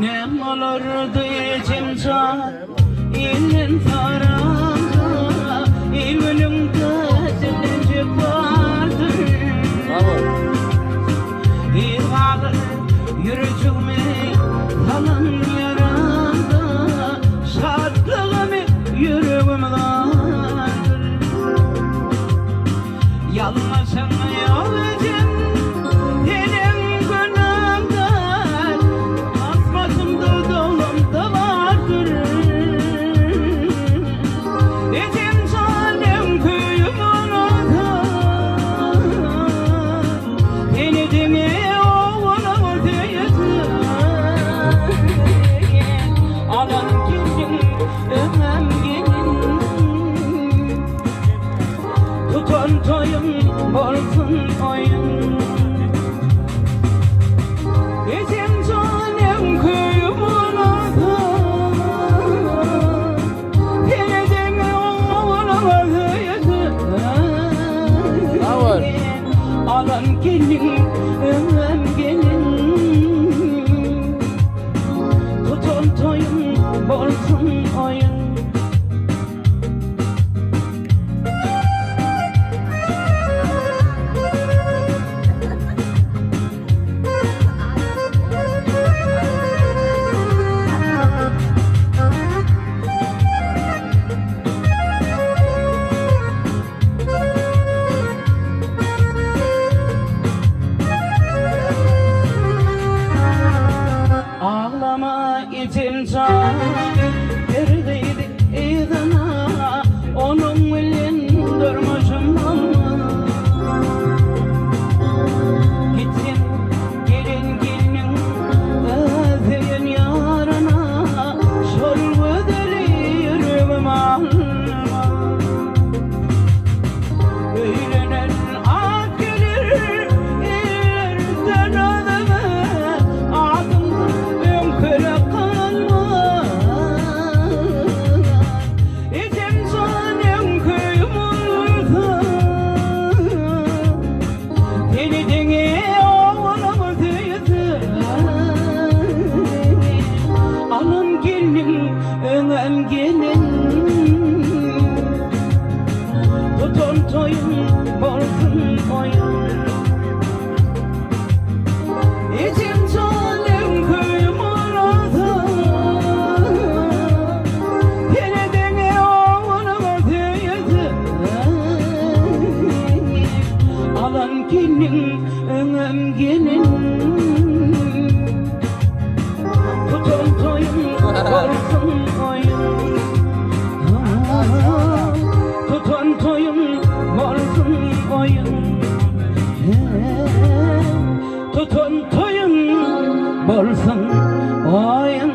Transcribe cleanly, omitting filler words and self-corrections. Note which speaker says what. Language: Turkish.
Speaker 1: Ne olurdu içimca ilin tarafta İlminin kaçınca vardır İğalı yürücüme kalan yaranda Şartlığımı yüreğimden Yalmasan yol için Dilim günahdan Asmasımda dolumda vardır İçim zalim köyüm orada Denedimi oğlum diyesin Alan gelin, ömem gelin Tutan toyum olsun oyun İçim zalim köyüm orada Denedimi oğlum diyesin Alan gelin, ömem gelin Tutan toyum olsun oyun Ağlama içimce neredeydi idana Onun elin durmuşum ama Gitsin gelin gelin özleyin yarına Şolgu deli yüreğim alma Öğlenen ak gelir illerden adımı Alın gelin, önem gelin Tutun toyun, bolsun oyun İçim zalim köyüm orada Denedimi oğlum diyesin Alın gelin, önem gelin Tutun toyun, olsun oyun Tutun toyun, olsun oyun Tutun toyun, olsun oyun